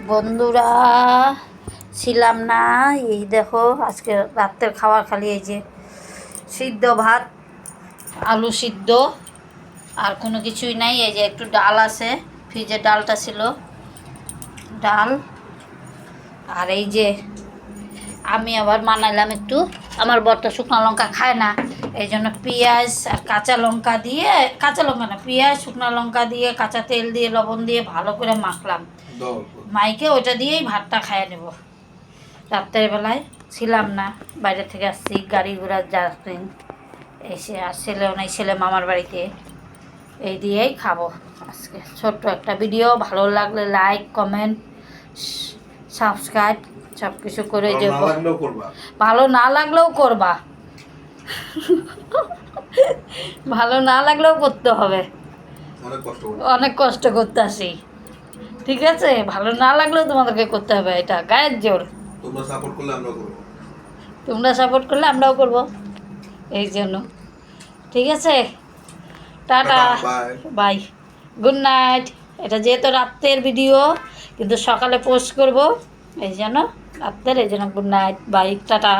বন্ধুরা ছিলাম না, এই দেখো আজকে রাত্রের খাবার খালি এই যে সিদ্ধ ভাত, আলু সিদ্ধ, আর কোনো কিছুই নাই। এই যে একটু ডাল আছে, ফ্রিজে ডালটা ছিল, ডাল। আর এই যে আমি আবার বানাইলাম একটু, আমার বরটা শুকনো লঙ্কা খায় না, এই জন্য পেঁয়াজ আর কাঁচা লঙ্কা দিয়ে, কাঁচা লঙ্কা না পেঁয়াজ শুকনো লঙ্কা দিয়ে কাঁচা তেল দিয়ে লবণ দিয়ে ভালো করে মাখলাম, মাইকে ওইটা দিয়েই ভাতটা খাইয়ে নেব। রাত্রের বেলায় ছিলাম না, বাইরে থেকে আসছি, গাড়ি ঘোড়ার জার্কিং এসে, আর ছেলেও নেই, ছেলে মামার বাড়িতে, এই দিয়েই খাবো আজকে। ছোট্ট একটা ভিডিও, ভালো লাগলে লাইক কমেন্ট সাবস্ক্রাইব সব কিছু করে যে, ভালো না লাগলেও করবা, ভালো না লাগলেও করতে হবে, অনেক কষ্ট করতে আসি, ঠিক আছে? ভালো না লাগলেও তোমাদেরকে করতে হবে, এটা গায়ের জোর। তোমরা সাপোর্ট করলে আমরাও করব, এই জন্য। ঠিক আছে, টাটা, বাই, গুড নাইট। এটা যেহেতু রাত্রের ভিডিও, কিন্তু সকালে পোস্ট করব, এই জন্য রাত্রের, এই জন্য গুড নাইট, বাই, টাটা।